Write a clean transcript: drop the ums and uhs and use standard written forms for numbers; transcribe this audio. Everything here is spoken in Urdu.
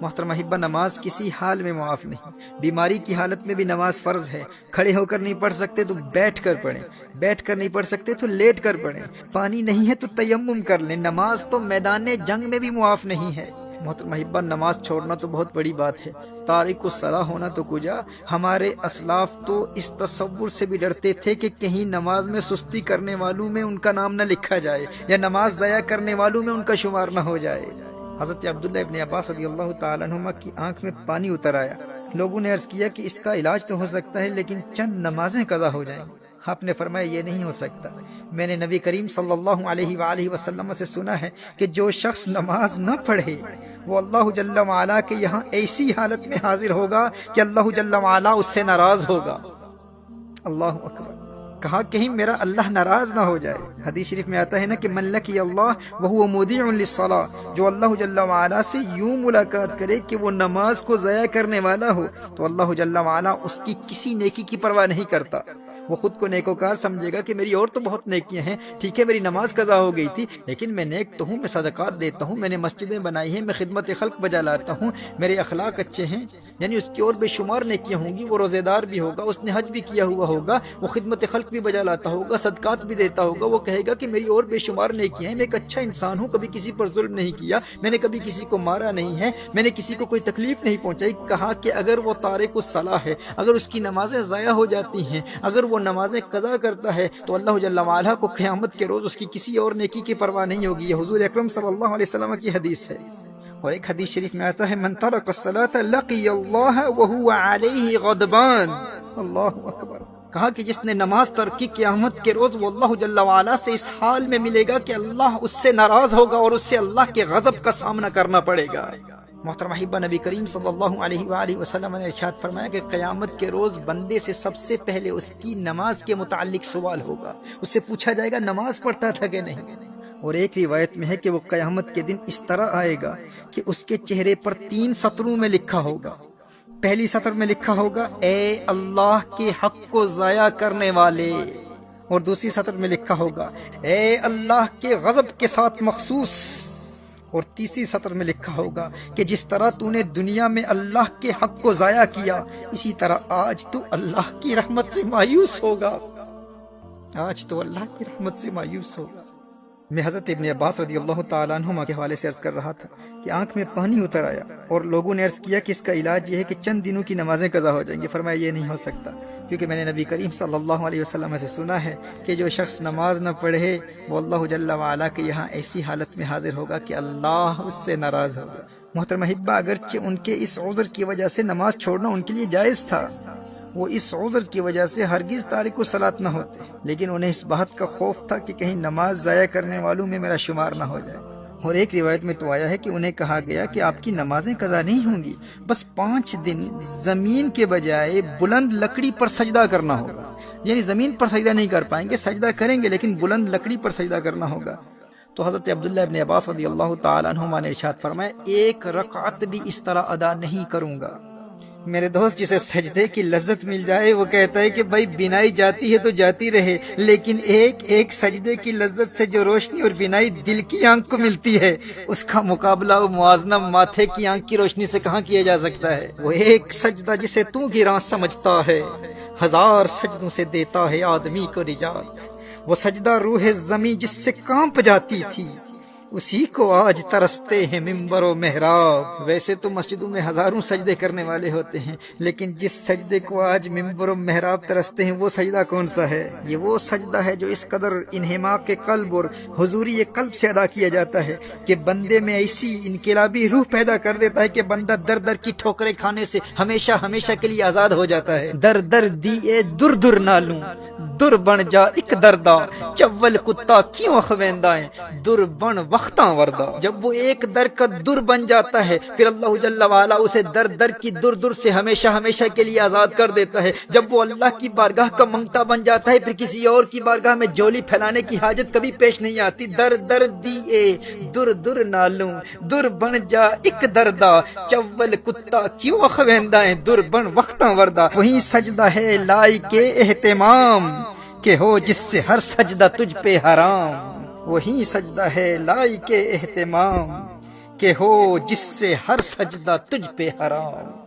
محترم احبہ، نماز کسی حال میں معاف نہیں۔ بیماری کی حالت میں بھی نماز فرض ہے۔ کھڑے ہو کر نہیں پڑھ سکتے تو بیٹھ کر پڑھیں، بیٹھ کر نہیں پڑھ سکتے تو لیٹ کر پڑھیں، پانی نہیں ہے تو تیمم کر لیں۔ نماز تو میدان جنگ میں بھی معاف نہیں ہے۔ محترم احبہ، نماز چھوڑنا تو بہت بڑی بات ہے، تارک الصلاح ہونا تو کجا۔ ہمارے اسلاف تو اس تصور سے بھی ڈرتے تھے کہ کہیں نماز میں سستی کرنے والوں میں ان کا نام نہ لکھا جائے، یا نماز ضائع کرنے والوں میں ان کا شمار نہ ہو جائے۔ حضرت عبداللہ ابن عباس رضی اللہ تعالیٰ عنہما کی آنکھ میں پانی اتر آیا۔ لوگوں نے عرض کیا کہ اس کا علاج تو ہو سکتا ہے، لیکن چند نمازیں قضا ہو جائیں۔ آپ نے فرمایا یہ نہیں ہو سکتا۔ میں نے نبی کریم صلی اللہ علیہ وآلہ وسلم سے سنا ہے کہ جو شخص نماز نہ پڑھے وہ اللہ جل وعلا کے یہاں ایسی حالت میں حاضر ہوگا کہ اللہ جل وعلا اس سے ناراض ہوگا۔ اللہ اکبر! کہا کہیں میرا اللہ ناراض نہ ہو جائے۔ حدیث شریف میں آتا ہے نا کہ من لقی اللہ وہو مودع للصلاۃ، جو اللہ جل وعلا سے یوں ملاقات کرے کہ وہ نماز کو ضائع کرنے والا ہو تو اللہ جل وعلا اس کی کسی نیکی کی پرواہ نہیں کرتا۔ وہ خود کو نیکوکار سمجھے گا کہ میری اور تو بہت نیکیاں ہیں، ٹھیک ہے میری نماز قضا ہو گئی تھی لیکن میں نیک تو ہوں، میں صدقات دیتا ہوں، میں نے مسجدیں بنائی ہیں، میں خدمت خلق بجا لاتا ہوں، میرے اخلاق اچھے ہیں، یعنی اس کی اور بے شمار نیکیاں ہوں گی۔ وہ روزے دار بھی ہوگا، اس نے حج بھی کیا ہوا ہوگا، وہ خدمت خلق بھی بجا لاتا ہوگا، صدقات بھی دیتا ہوگا۔ وہ کہے گا کہ میری اور بے شمار نیکیاں ہیں، میں ایک اچھا انسان ہوں، کبھی کسی پر ظلم نہیں کیا، میں نے کبھی کسی کو مارا نہیں ہے، میں نے کسی کو کوئی تکلیف نہیں پہنچائی۔ کہا کہ اگر وہ تارک الصلاح ہے، اگر اس کی نمازیں ضائع ہو جاتی ہیں، اگر وہ نمازیں قضا کرتا ہے تو اللہ جل وعلا کو قیامت کے روز اس کی کسی اور نیکی کی پرواہ نہیں ہوگی۔ یہ حضور اکرم صلی اللہ علیہ وسلم کی حدیث ہے۔ اور ایک حدیث شریف میں آتا ہے من ترک الصلاۃ لقی اللہ وہو علیہ غضبان۔ اللہ اکبر! کہا کہ جس نے نماز ترک کی قیامت کے روز وہ اللہ جل وعلا سے اس حال میں ملے گا کہ اللہ اس سے ناراض ہوگا اور اس سے اللہ کے غضب کا سامنا کرنا پڑے گا۔ محترم احبہ، نبی کریم صلی اللہ علیہ وآلہ وسلم نے ارشاد فرمایا کہ قیامت کے روز بندے سے سب سے پہلے اس کی نماز کے متعلق سوال ہوگا۔ اس سے پوچھا جائے گا نماز پڑھتا تھا کہ نہیں۔ اور ایک روایت میں ہے کہ وہ قیامت کے دن اس طرح آئے گا کہ اس کے چہرے پر 3 سطروں میں لکھا ہوگا۔ پہلی سطر میں لکھا ہوگا اے اللہ کے حق کو ضائع کرنے والے، اور دوسری سطر میں لکھا ہوگا اے اللہ کے غضب کے ساتھ مخصوص، اور تیسری سطر میں لکھا ہوگا کہ جس طرح تو نے دنیا میں اللہ کے حق کو ضائع کیا اسی طرح آج تو اللہ کی رحمت سے مایوس ہوگا۔ آج تو اللہ کی رحمت سے مایوس ہوگا۔ میں حضرت ابن عباس رضی اللہ تعالیٰ عنہما کے حوالے سے عرض کر رہا تھا کہ آنکھ میں پانی اتر آیا اور لوگوں نے عرض کیا کہ اس کا علاج یہ ہے کہ چند دنوں کی نمازیں قضا ہو جائیں گی۔ فرمایا یہ نہیں ہو سکتا، کیونکہ میں نے نبی کریم صلی اللہ علیہ وسلم سے سنا ہے کہ جو شخص نماز نہ پڑھے وہ اللہ جل وعلا کے یہاں ایسی حالت میں حاضر ہوگا کہ اللہ اس سے ناراض ہوگا۔ محترم احبہ، اگرچہ ان کے اس عذر کی وجہ سے نماز چھوڑنا ان کے لیے جائز تھا، وہ اس عذر کی وجہ سے ہرگز تارک الصلاۃ نہ ہوتے، لیکن انہیں اس بات کا خوف تھا کہ کہیں نماز ضائع کرنے والوں میں میرا شمار نہ ہو جائے۔ اور ایک روایت میں تو آیا ہے کہ انہیں کہا گیا کہ آپ کی نمازیں قضا نہیں ہوں گی، بس 5 دن زمین کے بجائے بلند لکڑی پر سجدہ کرنا ہوگا، یعنی زمین پر سجدہ نہیں کر پائیں گے، سجدہ کریں گے لیکن بلند لکڑی پر سجدہ کرنا ہوگا۔ تو حضرت عبداللہ ابن عباس رضی اللہ تعالیٰ عنہما نے ارشاد فرمایا 1 رکعت بھی اس طرح ادا نہیں کروں گا۔ میرے دوست، جسے سجدے کی لذت مل جائے وہ کہتا ہے کہ بھائی بینائی جاتی ہے تو جاتی رہے، لیکن ایک سجدے کی لذت سے جو روشنی اور بینائی دل کی آنکھ کو ملتی ہے اس کا مقابلہ و موازنہ ماتھے کی آنکھ کی روشنی سے کہاں کیا جا سکتا ہے۔ وہ ایک سجدہ جسے تو گراں سمجھتا ہے 1000 سجدوں سے دیتا ہے آدمی کو نجات۔ وہ سجدہ روح زمیں جس سے کانپ جاتی تھی اسی کو آج ترستے ہیں ممبر و محراب۔ ویسے تو مسجدوں میں ہزاروں سجدے کرنے والے ہوتے ہیں، لیکن جس سجدے کو آج ممبر و محراب ترستے ہیں وہ سجدہ کون سا ہے؟ یہ وہ سجدہ ہے جو اس قدر انہماک قلب اور حضوری قلب سے ادا کیا جاتا ہے کہ بندے میں ایسی انقلابی روح پیدا کر دیتا ہے کہ بندہ در در کی ٹھوکریں کھانے سے ہمیشہ ہمیشہ کے لیے آزاد ہو جاتا ہے۔ در در دیے در در نالوں در بن جا ایک دردا، چول کتا کیوں خویندائیں در بن وقتاں وردہ۔ جب وہ ایک در کا در بن جاتا ہے پھر اللہ جل وعلا اسے در در کی در در سے ہمیشہ ہمیشہ کے لیے آزاد کر دیتا ہے۔ جب وہ اللہ کی بارگاہ کا منگتا بن جاتا ہے پھر کسی اور کی بارگاہ میں جولی پھیلانے کی حاجت کبھی پیش نہیں آتی۔ در در دیے در در نالوں در بن جا ایک دردا، چول کتا کیوں خویندائیں در بن وقتاں وردہ۔ وہیں سجدہ ہے لائق اہتمام کہ ہو جس سے ہر سجدہ تجھ پہ حرام۔ وہی سجدہ ہے لائق اہتمام کہ ہو جس سے ہر سجدہ تجھ پہ حرام۔